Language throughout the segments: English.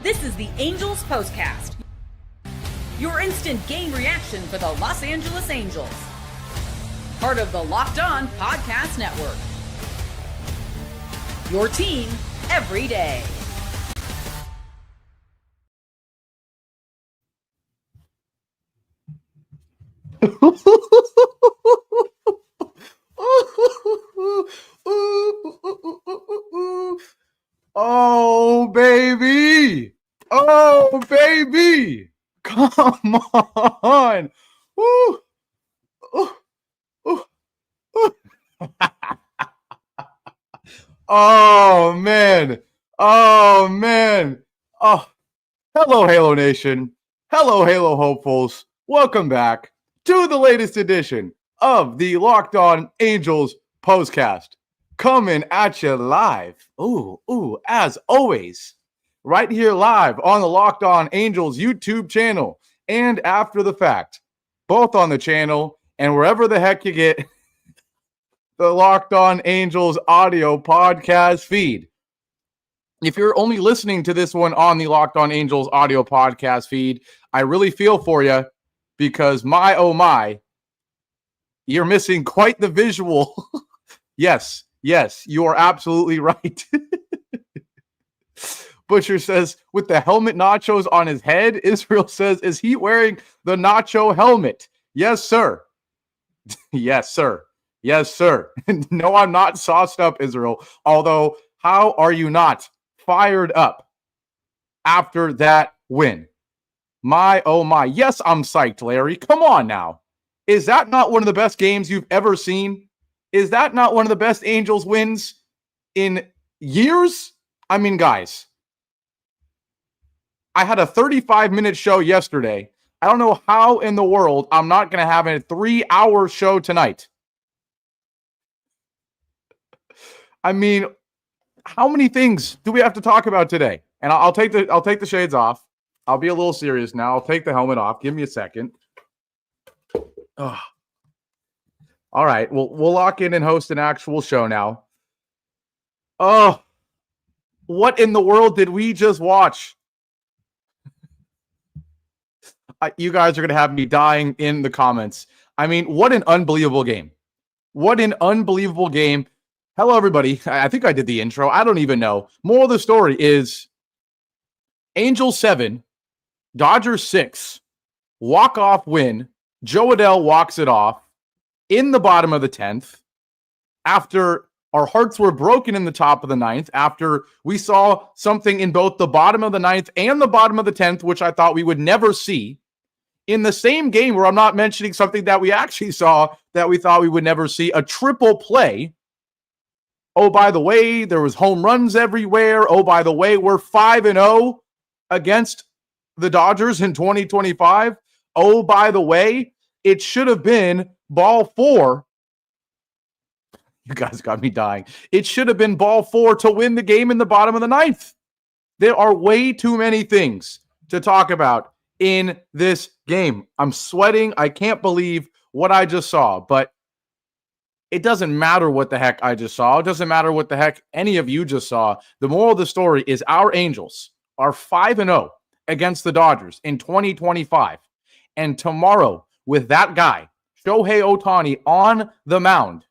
This is the Angels Postcast, your instant game reaction for the Los Angeles Angels. Part of the Locked On Podcast Network. Your team every day. Oh, baby. Oh, baby. Come on. Woo. Oh, man. Oh, man. Oh, hello, Halo Nation. Hello, Halo hopefuls. Welcome back to the latest edition of the Locked On Angels Postcast. Coming at you live. As always, right here live on the Locked On Angels YouTube channel and after the fact, both on the channel and wherever the heck you get the Locked On Angels audio podcast feed. If you're only listening to this one on the Locked On Angels audio podcast feed, I really feel for you because my, oh my, you're missing quite the visual. Yes, you are absolutely right. Butcher says, with the helmet nachos on his head. Israel says, is he wearing the nacho helmet? Yes, sir. Yes, sir. Yes, sir. No, I'm not sauced up, Israel. Although, how are you not fired up after that win? My, oh my. Yes, I'm psyched, Larry. Come on now. Is that not one of the best games you've ever seen? Is that not one of the best Angels wins in years? I mean, guys, I had a 35-minute show yesterday. I don't know how in the world I'm not going to have a 3-hour show tonight. I mean, how many things do we have to talk about today? And I'll take the shades off. I'll be a little serious now. I'll take the helmet off. Give me a second. Ugh. All right, we'll lock in and host an actual show now. Oh, what in the world did we just watch? You guys are going to have me dying in the comments. I mean, what an unbelievable game. What an unbelievable game. Hello, everybody. I think I did the intro. I don't even know. Moral of the story is Angels 7, Dodgers 6, walk-off win. Joe Adell walks it off in the bottom of the 10th after our hearts were broken in the top of the 9th, after we saw something in both the bottom of the 9th and the bottom of the 10th, which I thought we would never see in the same game, where I'm not mentioning something that we actually saw that we thought we would never see, a triple play. Oh, by the way, there was home runs everywhere. Oh, by the way, we're 5-0 against the Dodgers in 2025. Oh, by the way, it should have been ball 4. You guys got me dying. It should have been ball 4 to win the game in the bottom of the 9th. There are way too many things to talk about in this game. I'm sweating. I can't believe what I just saw, but it doesn't matter what the heck I just saw. It doesn't matter what the heck any of you just saw. The moral of the story is our Angels are 5-0 against the Dodgers in 2025. And tomorrow, with that guy, Shohei Ohtani, on the mound,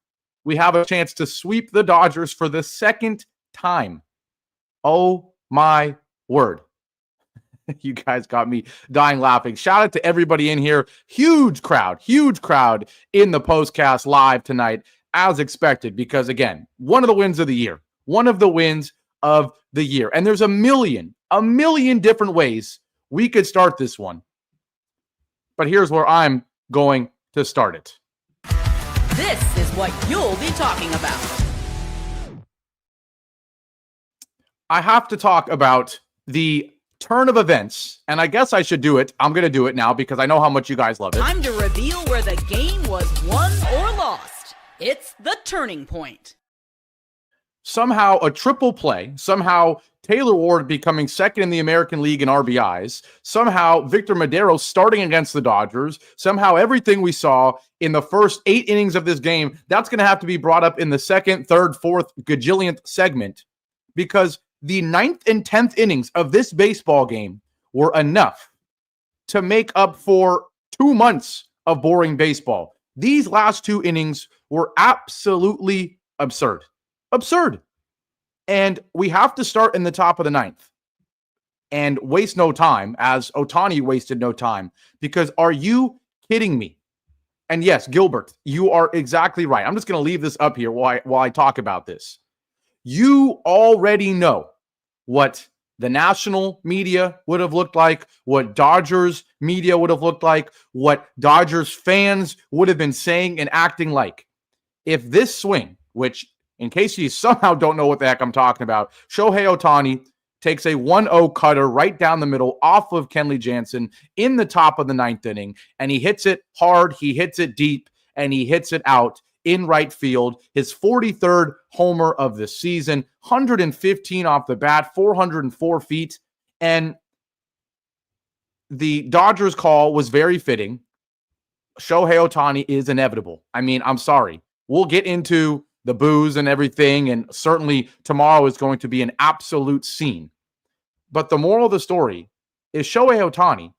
we have a chance to sweep the Dodgers for the second time. Oh, my word. You guys got me dying laughing. Shout out to everybody in here. Huge crowd in the postcast live tonight, as expected, because, again, one of the wins of the year. One of the wins of the year. And there's a million different ways we could start this one. But here's where I'm going to start it. This is what you'll be talking about. I have to talk about the turn of events, and I guess I should do it. I'm going to do it now because I know how much you guys love it. Time to reveal where the game was won or lost. It's the turning point. Somehow a triple play, somehow Taylor Ward becoming second in the American League in RBIs, somehow Victor Madero starting against the Dodgers, somehow everything we saw in the first 8 innings of this game, that's going to have to be brought up in the second, third, fourth, gajillionth segment, because The 9th and 10th innings of this baseball game were enough to make up for 2 months of boring baseball. These last 2 innings were absolutely absurd. Absurd. And we have to start in the top of the 9th and waste no time, as Ohtani wasted no time, because are you kidding me? And yes, Gilbert, you are exactly right. I'm just going to leave this up here while I talk about this. You already know what the national media would have looked like, what Dodgers media would have looked like, what Dodgers fans would have been saying and acting like. If this swing, which in case you somehow don't know what the heck I'm talking about, Shohei Ohtani takes a 1-0 cutter right down the middle off of Kenley Jansen in the top of the 9th inning, and he hits it hard, he hits it deep, and he hits it out in right field. His 43rd homer of the season, 115 off the bat, 404 feet, and the Dodgers call was very fitting. Shohei Ohtani is inevitable. I mean, I'm sorry. We'll get into the boos and everything, and certainly tomorrow is going to be an absolute scene. But the moral of the story is Shohei Ohtani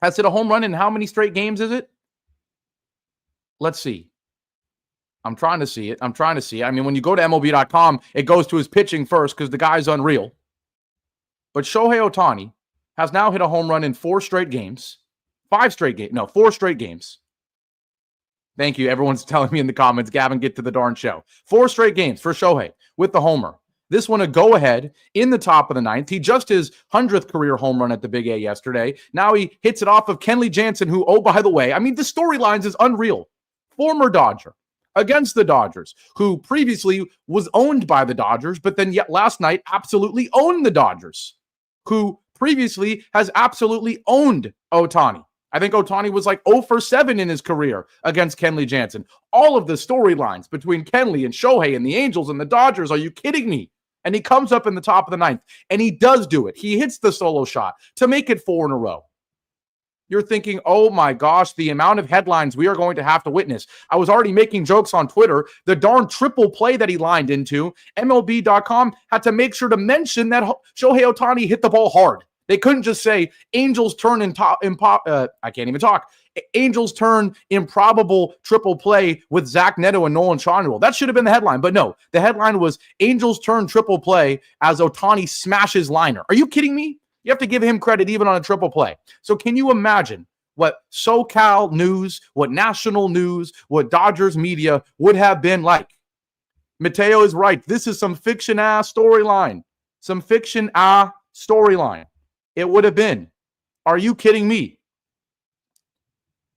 has hit a home run in how many straight games is it? Let's see. I'm trying to see it. I mean, when you go to MLB.com, it goes to his pitching first because the guy's unreal. But Shohei Ohtani has now hit a home run in 4 straight games. 4 straight games. Thank you. Everyone's telling me in the comments, Gavin, get to the darn show. 4 straight games for Shohei with the homer. This one a go-ahead in the top of the 9th. He just his 100th career home run at the Big A yesterday. Now he hits it off of Kenley Jansen, who, oh, by the way, I mean, the storylines is unreal. Former Dodger against the Dodgers, who previously was owned by the Dodgers, but then yet last night absolutely owned the Dodgers, who previously has absolutely owned Ohtani. I think Ohtani was like 0 for 7 in his career against Kenley Jansen. All of the storylines between Kenley and Shohei and the Angels and the Dodgers, are you kidding me? And he comes up in the top of the 9th, and he does do it. He hits the solo shot to make it 4 in a row. You're thinking, oh my gosh, the amount of headlines we are going to have to witness. I was already making jokes on Twitter. The darn triple play that he lined into, MLB.com had to make sure to mention that Shohei Ohtani hit the ball hard. They couldn't just say Angels turn I can't even talk. Angels turn improbable triple play with Zach Neto and Nolan Schanuel. That should have been the headline, but no. The headline was Angels turn triple play as Ohtani smashes liner. Are you kidding me? You have to give him credit even on a triple play. So can you imagine what SoCal news, what national news, what Dodgers media would have been like? Mateo is right. This is some fiction-ass storyline. Some fiction-ass storyline. It would have been. Are you kidding me?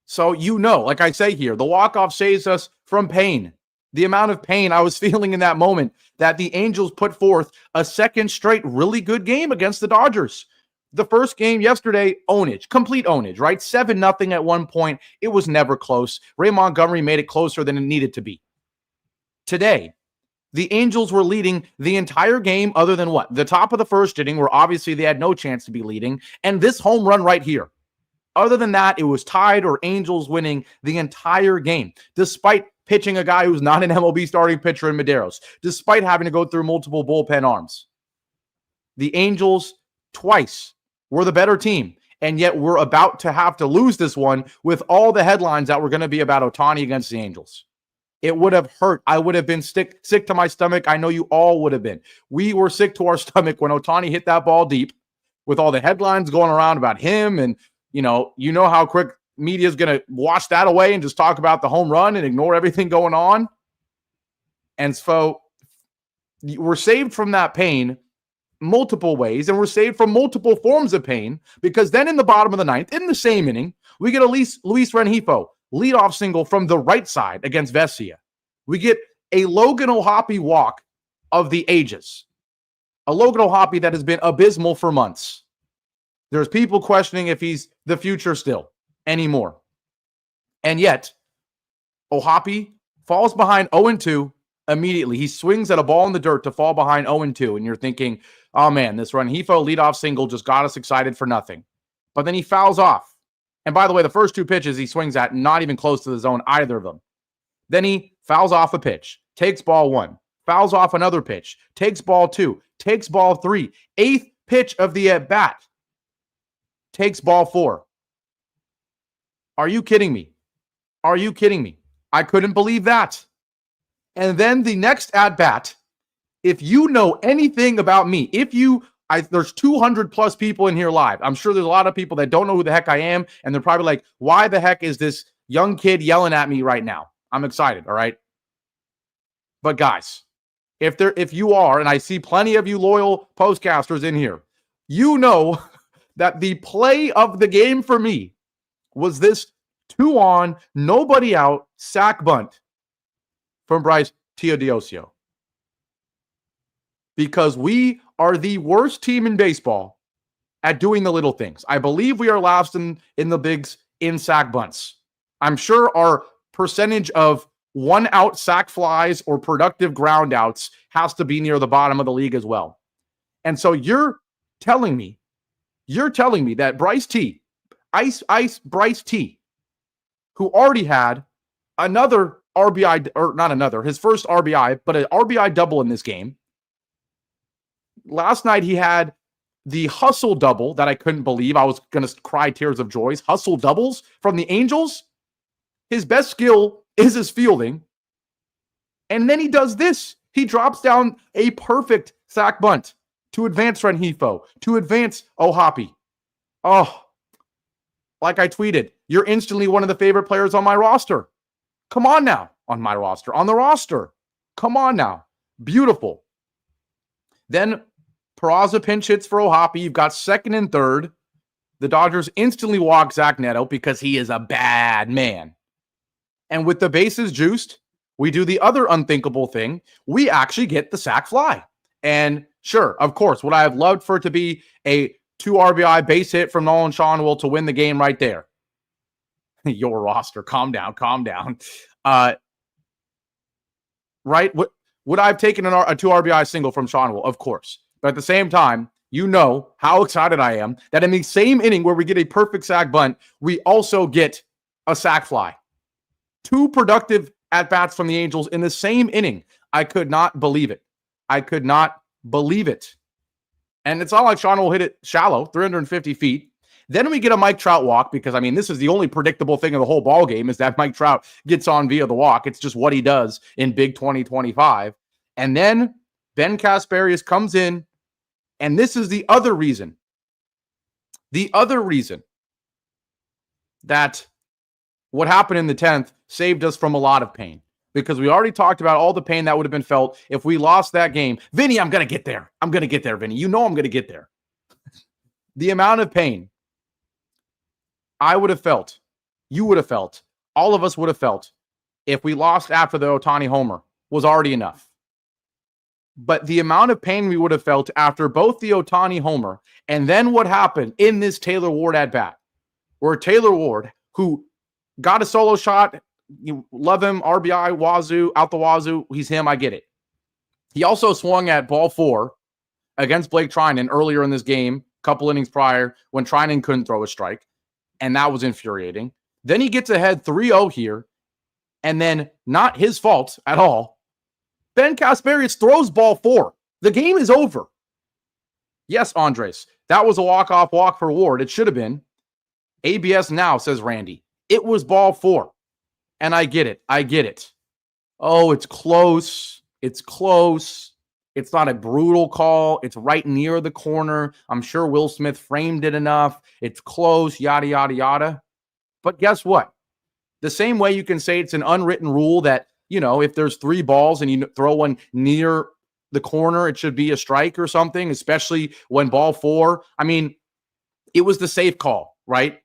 So you know, like I say here, the walk-off saves us from pain. The amount of pain I was feeling in that moment that the Angels put forth a second straight really good game against the Dodgers. The first game yesterday, ownage, complete ownage, right? 7-0 at one point. It was never close. Ray Montgomery made it closer than it needed to be. Today, the Angels were leading the entire game other than what? The top of the first inning, where obviously they had no chance to be leading, and this home run right here. Other than that, it was tied or Angels winning the entire game, despite pitching a guy who's not an MLB starting pitcher in Medeiros, despite having to go through multiple bullpen arms. The Angels twice were the better team, and yet we're about to have to lose this one with all the headlines that were going to be about Ohtani against the Angels. It would have hurt. I would have been sick to my stomach. I know you all would have been. We were sick to our stomach when Ohtani hit that ball deep with all the headlines going around about him. And, you know how quick media is going to wash that away and just talk about the home run and ignore everything going on. And so we're saved from that pain multiple ways, and we're saved from multiple forms of pain, because then in the bottom of the 9th, in the same inning, we get Luis Rengifo leadoff single from the right side against Vesia. We get a Logan O'Hoppe walk of the ages. A Logan O'Hoppe that has been abysmal for months. There's people questioning if he's the future still anymore. And yet, O'Hoppe falls behind 0-2 immediately. He swings at a ball in the dirt to fall behind 0-2. And you're thinking, oh man, this Rengifo leadoff single just got us excited for nothing. But then he fouls off. And by the way, the first 2 pitches he swings at, not even close to the zone, either of them. Then he fouls off a pitch, takes ball 1, fouls off another pitch, takes ball 2, takes ball 3, 8th pitch of the at-bat, takes ball 4. Are you kidding me? Are you kidding me? I couldn't believe that. And then the next at-bat, if you know anything about me, there's 200 plus people in here live. I'm sure there's a lot of people that don't know who the heck I am, and they're probably like, why the heck is this young kid yelling at me right now? I'm excited, all right? But guys, if you are, and I see plenty of you loyal postcasters in here, you know that the play of the game for me was this 2-on, nobody out, sack bunt from Bryce Teodosio. Because we are the worst team in baseball at doing the little things. I believe we are last in the bigs in sack bunts. I'm sure our percentage of 1-out sack flies or productive ground outs has to be near the bottom of the league as well. And so you're telling me that Bryce T, Ice Bryce T, who already had another RBI, or not another, his first RBI, but an RBI double in this game. Last night he had the hustle double that I couldn't believe. I was going to cry tears of joy. Hustle doubles from the Angels. His best skill is his fielding. And then he does this. He drops down a perfect sack bunt to advance Rengifo, to advance Ohtani. Oh, like I tweeted, you're instantly one of the favorite players on my roster. Come on now. On my roster. On the roster. Come on now. Beautiful. Then Peraza pinch hits for Ohtani. You've got second and third. The Dodgers instantly walk Zach Neto because he is a bad man. And with the bases juiced, we do the other unthinkable thing. We actually get the sac fly. And sure, of course, would I have loved for it to be a 2 RBI base hit from Nolan Schanuel to win the game right there? Your roster, calm down. Right? Would I have taken a 2 RBI single from Schanuel? Of course. But at the same time, you know how excited I am that in the same inning where we get a perfect sac bunt, we also get a sac fly. 2 productive at-bats from the Angels in the same inning. I could not believe it. And it's not like Schanuel hit it shallow, 350 feet. Then we get a Mike Trout walk because, I mean, this is the only predictable thing of the whole ball game is that Mike Trout gets on via the walk. It's just what he does in big 2025. And then Ben Kasparius comes in, and this is the other reason that what happened in the 10th saved us from a lot of pain, because we already talked about all the pain that would have been felt if we lost that game. Vinny, I'm going to get there. Vinny. You know I'm going to get there. The amount of pain I would have felt, you would have felt, all of us would have felt if we lost after the Ohtani homer was already enough. But the amount of pain we would have felt after both the Ohtani homer and then what happened in this Taylor Ward at bat, where Taylor Ward, who got a solo shot, you love him, RBI, wazoo, out the wazoo, he's him, I get it. He also swung at ball 4 against Blake Treinen earlier in this game, a couple innings prior, when Treinen couldn't throw a strike, and that was infuriating. Then he gets ahead 3-0 here, and then not his fault at all. Ben Kasparius throws ball 4. The game is over. Yes, Andres, that was a walk-off walk for Ward. It should have been. ABS now, says Randy. It was ball 4. And I get it. Oh, it's close. It's not a brutal call. It's right near the corner. I'm sure Will Smith framed it enough. It's close, yada, yada, yada. But guess what? The same way you can say it's an unwritten rule that, you know, if there's 3 balls and you throw one near the corner, it should be a strike or something, especially when ball 4. I mean, it was the safe call, right?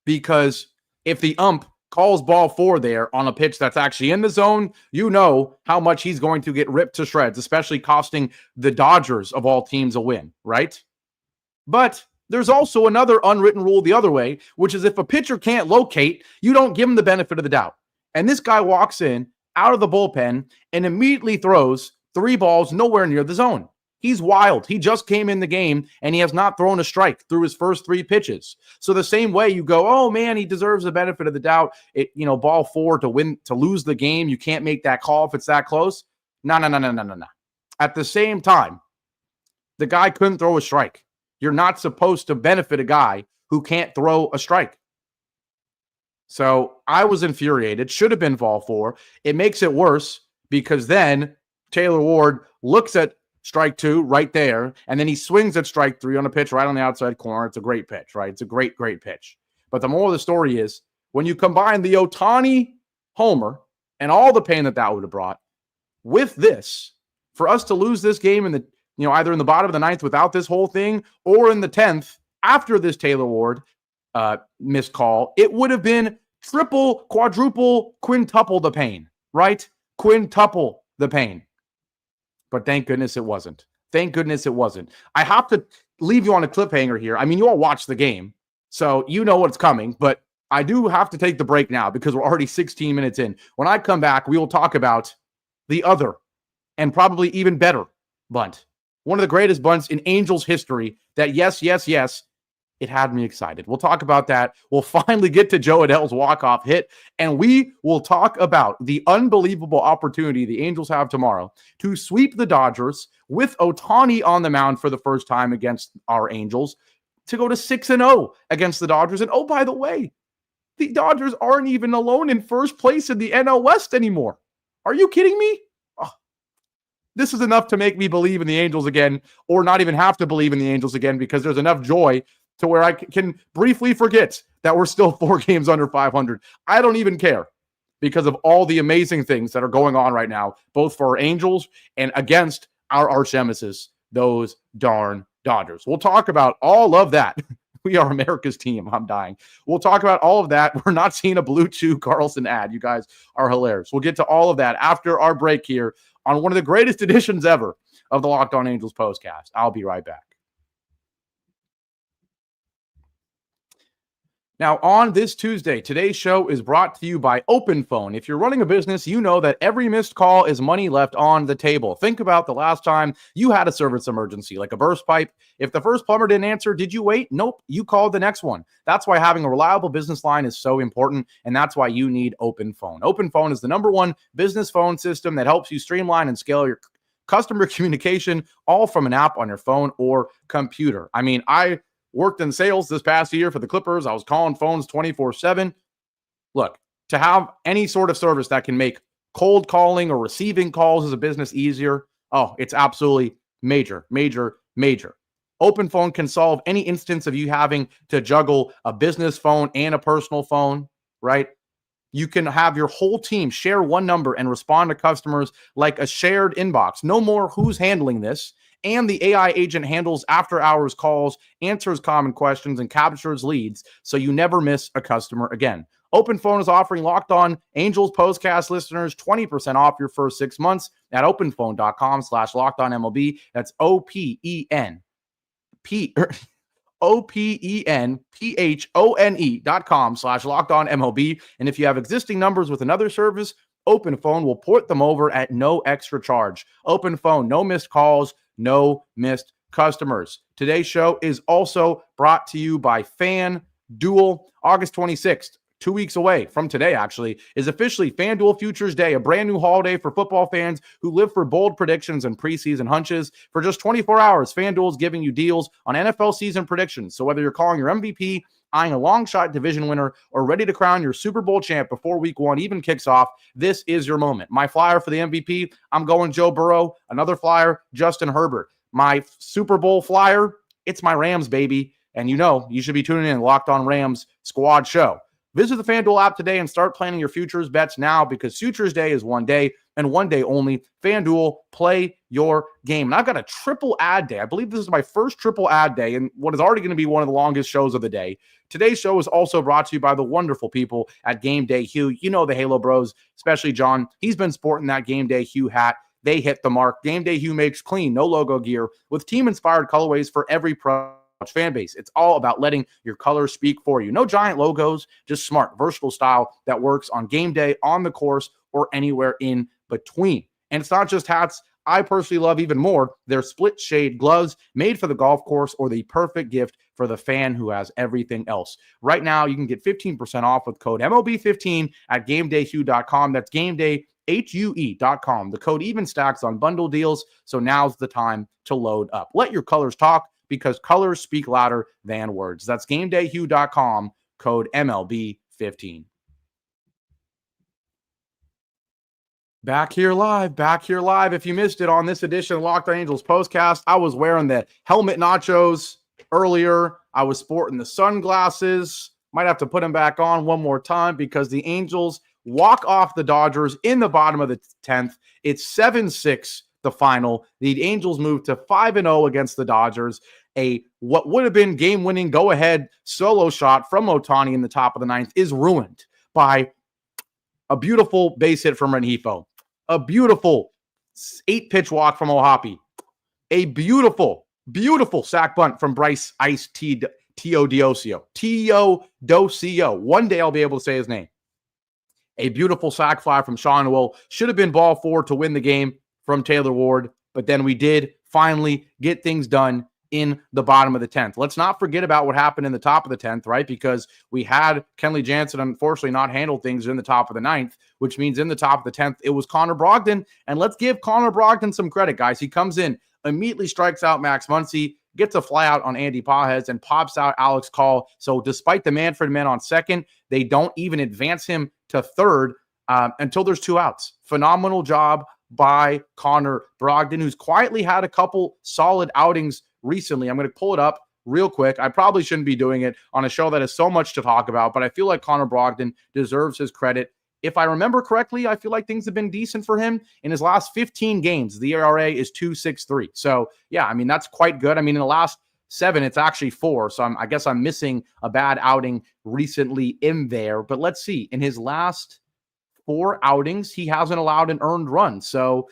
Because if the ump calls ball 4 there on a pitch that's actually in the zone, you know how much he's going to get ripped to shreds, especially costing the Dodgers of all teams a win, right? But there's also another unwritten rule the other way, which is if a pitcher can't locate, you don't give him the benefit of the doubt. And this guy walks in out of the bullpen and immediately throws 3 balls nowhere near the zone. He's wild. He just came in the game and he has not thrown a strike through his first 3 pitches. So the same way you go, oh man, he deserves the benefit of the doubt. Ball 4 to lose the game. You can't make that call if it's that close. No. At the same time, the guy couldn't throw a strike. You're not supposed to benefit a guy who can't throw a strike. So I was infuriated. Should have been ball 4. It makes it worse because then Taylor Ward looks at strike 2 right there, and then he swings at strike 3 on a pitch right on the outside corner. It's a great pitch, right? It's a great pitch. But the moral of the story is when you combine the Ohtani homer and all the pain that would have brought with this, for us to lose this game in the, either in the bottom of the 9th without this whole thing or in the 10th after this Taylor Ward missed call, it would have been triple, quadruple, quintuple the pain, right? Quintuple the pain. But thank goodness it wasn't. Thank goodness it wasn't. I have to leave you on a cliffhanger here. I mean, you all watched the game, so you know what's coming, but I do have to take the break now because we're already 16 minutes in. When I come back, we will talk about the other and probably even better bunt. One of the greatest bunts in Angels history that, yes, it had me excited. We'll talk about that. We'll finally get to Joe Adell's walk-off hit, and we will talk about the unbelievable opportunity the Angels have tomorrow to sweep the Dodgers with Ohtani on the mound for the first time against our Angels, to go to 6-0 against the Dodgers. And oh, by the way, the Dodgers aren't even alone in first place in the NL West anymore. Are you kidding me? Oh, this is enough to make me believe in the Angels again, or not even have to believe in the Angels again, because there's enough joy to where I can briefly forget that we're still 4 games under 500. I don't even care because of all the amazing things that are going on right now, both for our Angels and against our arch nemesis, those darn Dodgers. We'll talk about all of that. We are America's team. I'm dying. We'll talk about all of that. We're not seeing a Blue Chew Carlson ad. You guys are hilarious. We'll get to all of that after our break here on one of the greatest editions ever of the Locked On Angels Postcast. I'll be right back. Now, on this Tuesday, today's show is brought to you by Open Phone. If you're running a business, you know that every missed call is money left on the table. Think about the last time you had a service emergency, like a burst pipe. If the first plumber didn't answer, did you wait? Nope, you called the next one. That's why having a reliable business line is so important, and that's why you need Open Phone. Open Phone is the #1 business phone system that helps you streamline and scale your customer communication, all from an app on your phone or computer. I mean, I worked in sales this past year for the Clippers. I was calling phones 24/7. Look, to have any sort of service that can make cold calling or receiving calls as a business easier, oh, it's absolutely major. Open Phone can solve any instance of you having to juggle a business phone and a personal phone, right? You can have your whole team share one number and respond to customers like a shared inbox. No more who's handling this. And the AI agent handles after-hours calls, answers common questions, and captures leads, so you never miss a customer again. Open Phone is offering Locked On Angels Postcast listeners 20% off your first 6 months at openphone.com/LockedOnMLB. That's OPENPHONE.com/LockedOnMLB. And if you have existing numbers with another service, Open Phone will port them over at no extra charge. Open Phone, no missed calls, no missed customers. Today's show is also brought to you by FanDuel. August 26th, 2 weeks away from today, actually, is officially FanDuel Futures Day, a brand new holiday for football fans who live for bold predictions and preseason hunches. For just 24 hours, FanDuel is giving you deals on NFL season predictions. So whether you're calling your MVP, eyeing a long shot division winner, or ready to crown your Super Bowl champ before week 1 even kicks off, this is your moment. My flyer for the MVP, I'm going Joe Burrow. Another flyer, Justin Herbert. My Super Bowl flyer, it's my Rams, baby. And you know, you should be tuning in Locked On Rams Squad Show. Visit the FanDuel app today and start planning your futures bets now, because Futures Day is one day and one day only. FanDuel, play your game. And I've got a triple ad day. I believe this is my first triple ad day and what is already going to be one of the longest shows of the day. Today's show is also brought to you by the wonderful people at Game Day Hue. You know the Halo Bros, especially John. He's been sporting that Game Day Hue hat. They hit the mark. Game Day Hue makes clean, no logo gear with team-inspired colorways for every pro fan base. It's all about letting your colors speak for you. No giant logos, just smart, versatile style that works on game day, on the course, or anywhere in between. And it's not just hats. I personally love even more their split shade gloves made for the golf course, or the perfect gift for the fan who has everything else. Right now, you can get 15% off with code MOB15 at GameDayHue.com. That's GameDay, HUE.com. The code even stacks on bundle deals, so now's the time to load up. Let your colors talk, because colors speak louder than words. That's GameDayHue.com, code MLB15. Back here live. If you missed it on this edition of Locked On Angels Postcast, I was wearing the helmet nachos earlier. I was sporting the sunglasses. Might have to put them back on one more time because the Angels walk off the Dodgers in the bottom of the 10th. It's 7-6, the final. The Angels move to 5-0 against the Dodgers. What would have been game-winning go-ahead solo shot from Ohtani in the top of the 9th is ruined by a beautiful base hit from Rengifo. A beautiful 8-pitch walk from Ohapi. A beautiful sack bunt from Bryce Ice Teodosio. One day I'll be able to say his name. A beautiful sack fly from Sean Will. Should have been ball 4 to win the game from Taylor Ward, but then we did finally get things done in the bottom of the 10th. Let's not forget about what happened in the top of the 10th, right? Because we had Kenley Jansen, unfortunately, not handle things in the top of the 9th, which means in the top of the 10th, it was Connor Brogdon. And let's give Connor Brogdon some credit, guys. He comes in, immediately strikes out Max Muncy, gets a fly out on Andy Pajes, and pops out Alex Call. So despite the Manfred men on second, they don't even advance him to third until there's 2 outs. Phenomenal job by Connor Brogdon, who's quietly had a couple solid outings recently. I'm going to pull it up real quick. I probably shouldn't be doing it on a show that has so much to talk about, but I feel like Connor Brogdon deserves his credit. If I remember correctly, I feel like things have been decent for him. In his last 15 games, the ERA is 2.63. So, yeah, I mean, that's quite good. I mean, in the last 7, it's actually 4. So I guess I'm missing a bad outing recently in there. But let's see. In his last 4 outings, he hasn't allowed an earned run. So,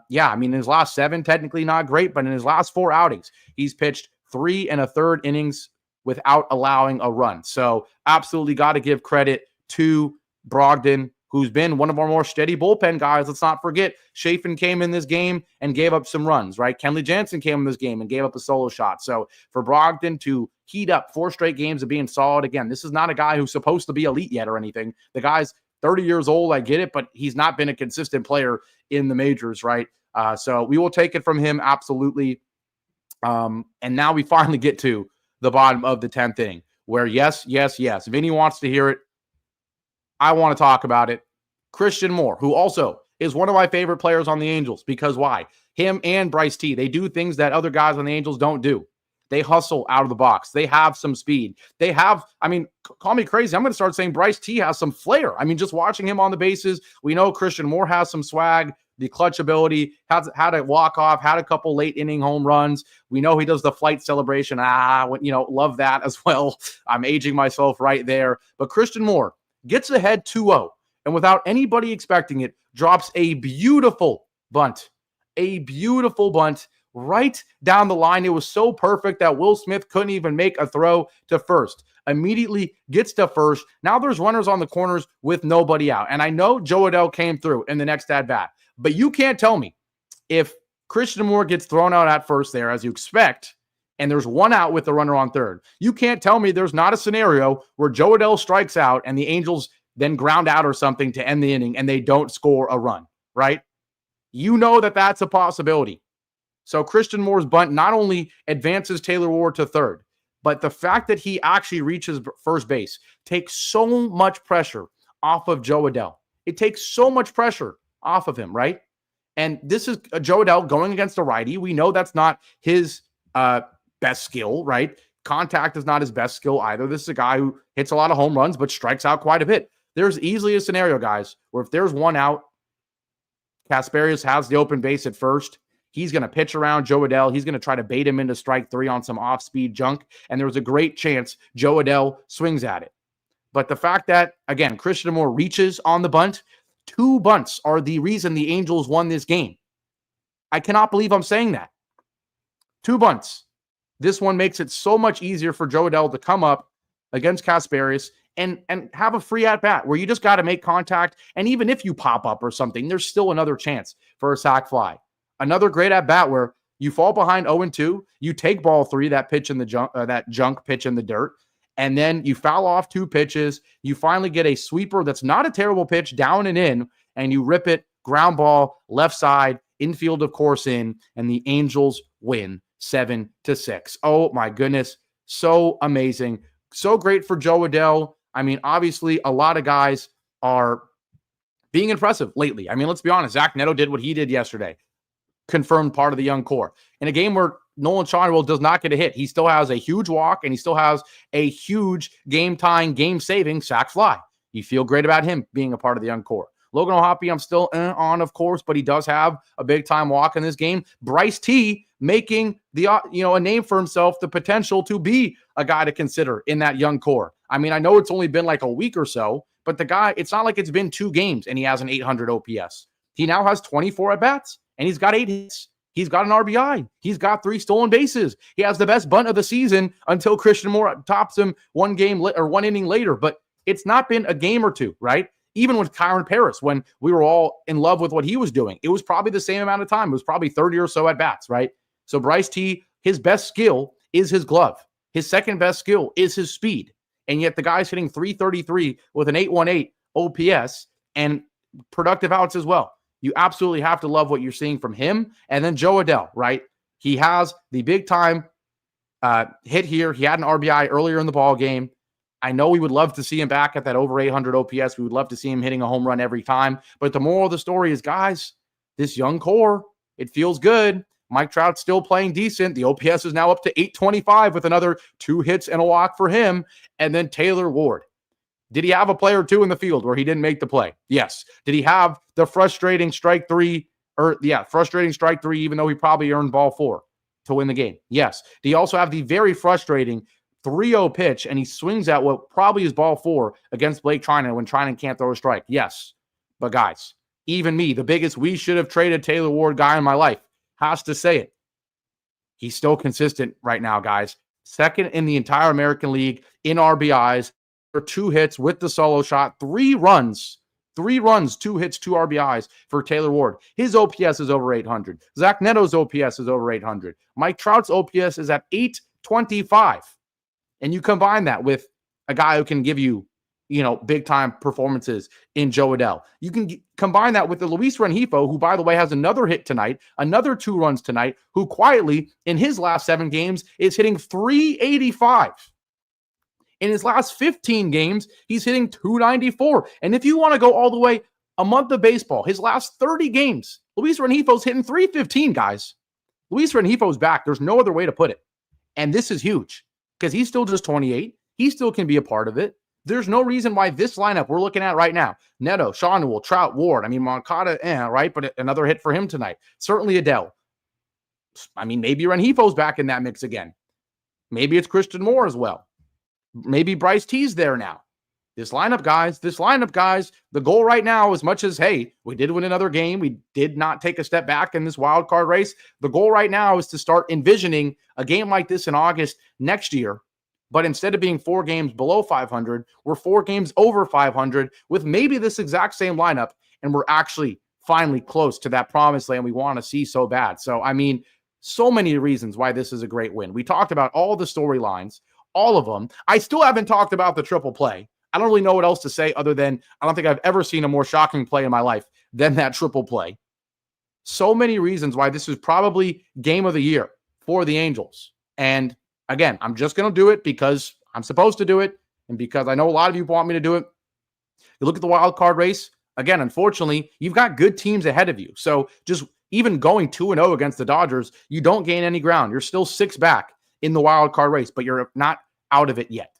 yeah, I mean, in his last 7, technically not great, but in his last 4 outings, he's pitched 3 1/3 innings without allowing a run. So absolutely got to give credit to Brogdon, who's been one of our more steady bullpen guys. Let's not forget, Chafin came in this game and gave up some runs, right? Kenley Jansen came in this game and gave up a solo shot. So for Brogdon to heat up 4 straight games of being solid, again, this is not a guy who's supposed to be elite yet or anything. The guy's 30 years old, I get it, but he's not been a consistent player in the majors, right? So we will take it from him, absolutely. And now we finally get to the bottom of the 10th inning, where yes, Vinny wants to hear it. I want to talk about it. Christian Moore, who also is one of my favorite players on the Angels, because why? Him and Bryce T, they do things that other guys on the Angels don't do. They hustle out of the box. They have some speed. They have, I mean, call me crazy. I'm going to start saying Bryce T has some flair. I mean, just watching him on the bases, we know Christian Moore has some swag, the clutch ability, had a walk-off, had a couple late inning home runs. We know he does the flight celebration. Love that as well. I'm aging myself right there. But Christian Moore gets ahead 2-0, and without anybody expecting it, drops a beautiful bunt. Right down the line. It was so perfect that Will Smith couldn't even make a throw to first. Immediately gets to first. Now there's runners on the corners with nobody out. And I know Joe Adell came through in the next at-bat, but you can't tell me if Christian Moore gets thrown out at first there, as you expect, and there's 1 out with the runner on third. You can't tell me there's not a scenario where Joe Adell strikes out and the Angels then ground out or something to end the inning and they don't score a run, right? You know that that's a possibility. So Christian Moore's bunt not only advances Taylor Ward to third, but the fact that he actually reaches first base takes so much pressure off of Joe Adell. It takes so much pressure off of him, right? And this is Joe Adell going against a righty. We know that's not his best skill, right? Contact is not his best skill either. This is a guy who hits a lot of home runs, but strikes out quite a bit. There's easily a scenario, guys, where if there's 1 out, Casparius has the open base at first. He's going to pitch around Joe Adell. He's going to try to bait him into strike 3 on some off-speed junk. And there's a great chance Joe Adell swings at it. But the fact that, again, Christian Moore reaches on the bunt, 2 bunts are the reason the Angels won this game. I cannot believe I'm saying that. 2 bunts. This one makes it so much easier for Joe Adell to come up against Casparius and have a free at-bat where you just got to make contact. And even if you pop up or something, there's still another chance for a sac fly. Another great at-bat where you fall behind 0-2, you take ball 3, that pitch in the junk pitch in the dirt, and then you foul off 2 pitches. You finally get a sweeper that's not a terrible pitch, down and in, and you rip it, ground ball, left side, infield, of course, and the Angels win 7-6. Oh my goodness. So amazing. So great for Jo Adell. I mean, obviously, a lot of guys are being impressive lately. I mean, let's be honest. Zach Neto did what he did yesterday. Confirmed part of the young core. In a game where Nolan Shonwell does not get a hit, he still has a huge walk, and he still has a huge game-tying, game-saving sac fly. You feel great about him being a part of the young core. Logan O'Hoppe, I'm still on, of course, but he does have a big-time walk in this game. Bryce T making a name for himself, the potential to be a guy to consider in that young core. I mean, I know it's only been like a week or so, but the guy, it's not like it's been 2 games and he has an 800 OPS. He now has 24 at-bats, and he's got 8 hits. He's got an RBI. He's got 3 stolen bases. He has the best bunt of the season until Christian Moore tops him one inning later. But it's not been a game or two, right? Even with Kyron Paris, when we were all in love with what he was doing, it was probably the same amount of time. It was probably 30 or so at-bats, right? So Bryce T, his best skill is his glove. His second best skill is his speed. And yet the guy's hitting 333 with an 818 OPS and productive outs as well. You absolutely have to love what you're seeing from him. And then Jo Adell, right? He has the big-time hit here. He had an RBI earlier in the ball game. I know we would love to see him back at that over 800 OPS. We would love to see him hitting a home run every time. But the moral of the story is, guys, this young core, it feels good. Mike Trout's still playing decent. The OPS is now up to 825 with another 2 hits and a walk for him. And then Taylor Ward. Did he have a play or two in the field where he didn't make the play? Yes. Did he have the frustrating strike three, even though he probably earned ball 4 to win the game? Yes. Did he also have the very frustrating 3-0 pitch, and he swings at what probably is ball 4 against Blake Trinan when Trinan can't throw a strike? Yes. But guys, even me, the biggest we should have traded Taylor Ward guy in my life, has to say it. He's still consistent right now, guys. Second in the entire American League in RBIs. For 2 hits with the solo shot, 3 runs, 2 hits, 2 RBIs for Taylor Ward. His OPS is over 800. Zach Neto's OPS is over 800. Mike Trout's OPS is at 825. And you combine that with a guy who can give you, big-time performances in Jo Adell. You can combine that with the Luis Rengifo, who, by the way, has another hit tonight, another 2 runs tonight, who quietly, in his last 7 games, is hitting 385. In his last 15 games, he's hitting 294. And if you want to go all the way a month of baseball, his last 30 games, Luis Rengifo's hitting 315, guys. Luis Rengifo's back. There's no other way to put it. And this is huge because he's still just 28. He still can be a part of it. There's no reason why this lineup we're looking at right now, Neto, Shonwell, Trout, Ward, Moncada, right? But another hit for him tonight. Certainly Adell. Maybe Rengifo's back in that mix again. Maybe it's Christian Moore as well. Maybe Bryce T's there now. This lineup, guys, the goal right now, as much as, hey, we did win another game, we did not take a step back in this wild card race. The goal right now is to start envisioning a game like this in August next year. But instead of being 4 games below 500, we're 4 games over 500 with maybe this exact same lineup. And we're actually finally close to that promised land we want to see so bad. So, so many reasons why this is a great win. We talked about all the storylines. All of them. I still haven't talked about the triple play. I don't really know what else to say other than I don't think I've ever seen a more shocking play in my life than that triple play. So many reasons why this is probably game of the year for the Angels. And again, I'm just going to do it because I'm supposed to do it and because I know a lot of you want me to do it. You look at the wild card race. Again, unfortunately, you've got good teams ahead of you. So just even going 2-0 against the Dodgers, you don't gain any ground. You're still 6 back in the wild card race, but you're not out of it yet.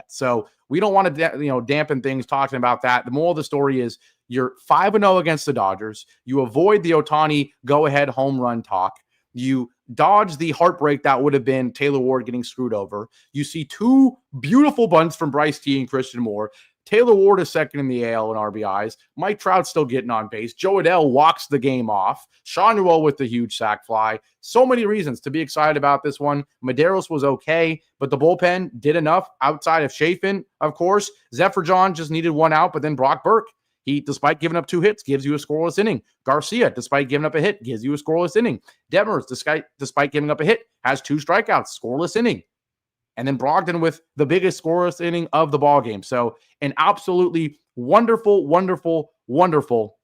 So we don't want to, dampen things talking about that. The moral of the story is you're 5-0 against the Dodgers. You avoid the Ohtani go-ahead home run talk. You dodge the heartbreak that would have been Taylor Ward getting screwed over. You see 2 beautiful bunts from Bryce T and Christian Moore. Taylor Ward is second in the AL in RBIs. Mike Trout's still getting on base. Jo Adell walks the game off. Shonwell with the huge sac fly. So many reasons to be excited about this one. Medeiros was okay, but the bullpen did enough outside of Chafin, of course. Zephyr John just needed 1 out, but then Brock Burke, he, despite giving up 2 hits, gives you a scoreless inning. Garcia, despite giving up a hit, gives you a scoreless inning. Detmers, despite giving up a hit, has 2 strikeouts, scoreless inning. And then Brogdon with the biggest scoreless inning of the ball game. So an absolutely wonderful, wonderful, wonderful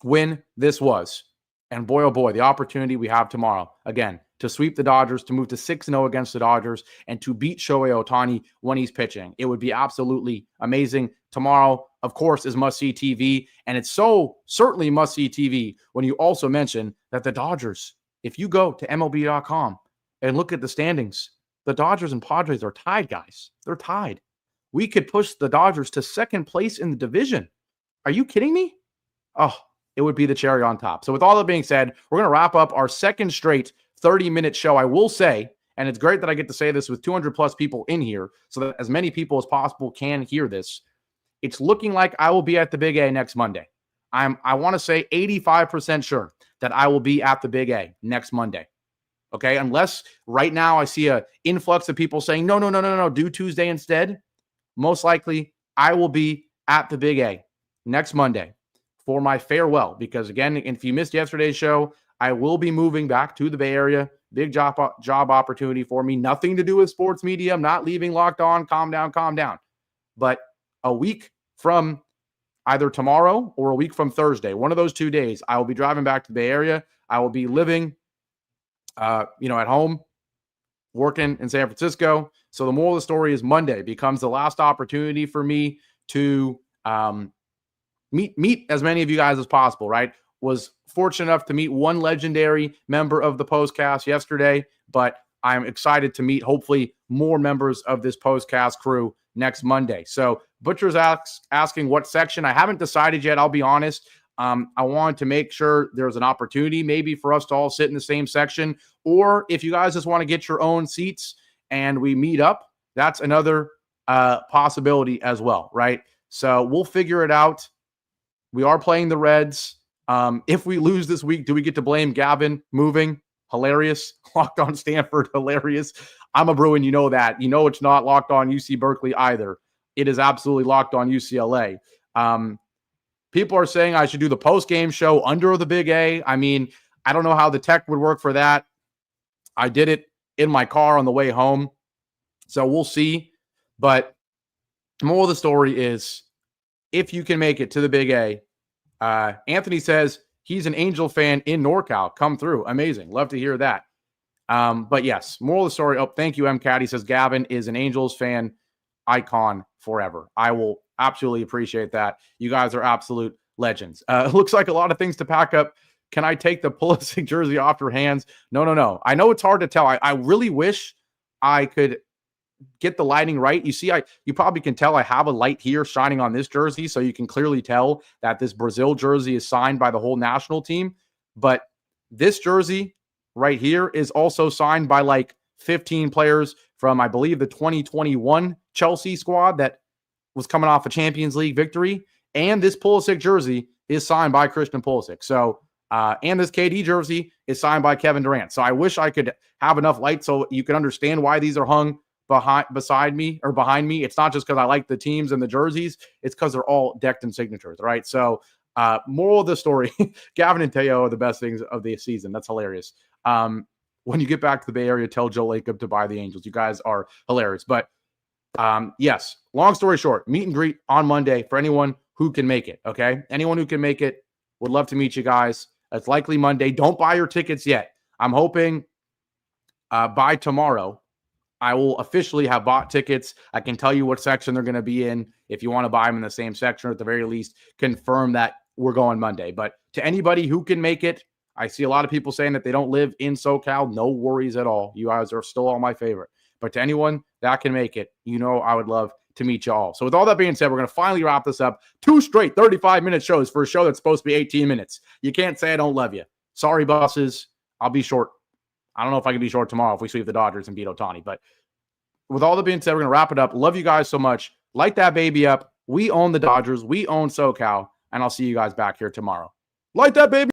win this was. And boy, oh boy, the opportunity we have tomorrow, again, to sweep the Dodgers, to move to 6-0 against the Dodgers, and to beat Shohei Ohtani when he's pitching. It would be absolutely amazing. Tomorrow, of course, is must-see TV, and it's so certainly must-see TV when you also mention that the Dodgers, if you go to MLB.com and look at the standings, the Dodgers and Padres are tied, guys. They're tied. We could push the Dodgers to second place in the division. Are you kidding me? Oh, it would be the cherry on top. So with all that being said, we're going to wrap up our second straight 30-minute show. I will say, and it's great that I get to say this with 200 plus people in here so that as many people as possible can hear this. It's looking like I will be at the Big A next Monday. I want to say 85% sure that I will be at the Big A next Monday. Okay, unless right now I see an influx of people saying, no, do Tuesday instead. Most likely, I will be at the Big A next Monday for my farewell. Because again, if you missed yesterday's show, I will be moving back to the Bay Area. Big job opportunity for me. Nothing to do with sports media. I'm not leaving Locked On. Calm down. But a week from either tomorrow or a week from Thursday, one of those 2 days, I will be driving back to the Bay Area. I will be living at home, working in San Francisco. So the moral of the story is Monday becomes the last opportunity for me to meet as many of you guys as possible, right? Was fortunate enough to meet one legendary member of the Postcast yesterday, but I'm excited to meet hopefully more members of this Postcast crew next Monday. So Butcher's asking what section. I haven't decided yet, I'll be honest. I wanted to make sure there's an opportunity maybe for us to all sit in the same section, or if you guys just want to get your own seats and we meet up, that's another possibility as well, right? So we'll figure it out. We are playing the Reds. If we lose this week, do we get to blame Gavin moving? Hilarious. Locked On Stanford, hilarious. I'm a Bruin, you know that. You know it's not Locked On UC Berkeley either. It is absolutely Locked On UCLA. People are saying I should do the post-game show under the Big A. I mean, I don't know how the tech would work for that. I did it in my car on the way home. So we'll see. But the moral of the story is, if you can make it to the Big A, Anthony says he's an Angel fan in NorCal. Come through. Amazing. Love to hear that. But yes, moral of the story. Oh, thank you, MCAT. He says Gavin is an Angels fan icon forever. I will absolutely appreciate that. You guys are absolute legends. It looks like a lot of things to pack up. Can I take the Pulisic jersey off your hands? No. I know it's hard to tell. I really wish I could get the lighting right. You see, you probably can tell I have a light here shining on this jersey, so you can clearly tell that this Brazil jersey is signed by the whole national team. But this jersey right here is also signed by like 15 players from, I believe, the 2021 Chelsea squad that was coming off a Champions League victory. And this Pulisic jersey is signed by Christian Pulisic. So, and this KD jersey is signed by Kevin Durant. So I wish I could have enough light so you can understand why these are hung behind me. It's not just because I like the teams and the jerseys. It's because they're all decked in signatures, right? So moral of the story, Gavin and Teo are the best things of the season. That's hilarious. When you get back to the Bay Area, tell Joe Lacob to buy the Angels. You guys are hilarious. But yes, long story short, meet and greet on Monday for anyone who can make it, okay? Anyone who can make it, would love to meet you guys. It's likely Monday. Don't buy your tickets yet. I'm hoping by tomorrow, I will officially have bought tickets. I can tell you what section they're going to be in. If you want to buy them in the same section, or at the very least, confirm that we're going Monday. But to anybody who can make it, I see a lot of people saying that they don't live in SoCal. No worries at all. You guys are still all my favorite. But to anyone that can make it, I would love to meet you all. So with all that being said, we're going to finally wrap this up. 2 straight 35-minute shows for a show that's supposed to be 18 minutes. You can't say I don't love you. Sorry, bosses. I'll be short. I don't know if I can be short tomorrow if we sweep the Dodgers and beat Ohtani. But with all that being said, we're going to wrap it up. Love you guys so much. Light that baby up. We own the Dodgers. We own SoCal. And I'll see you guys back here tomorrow. Light that baby.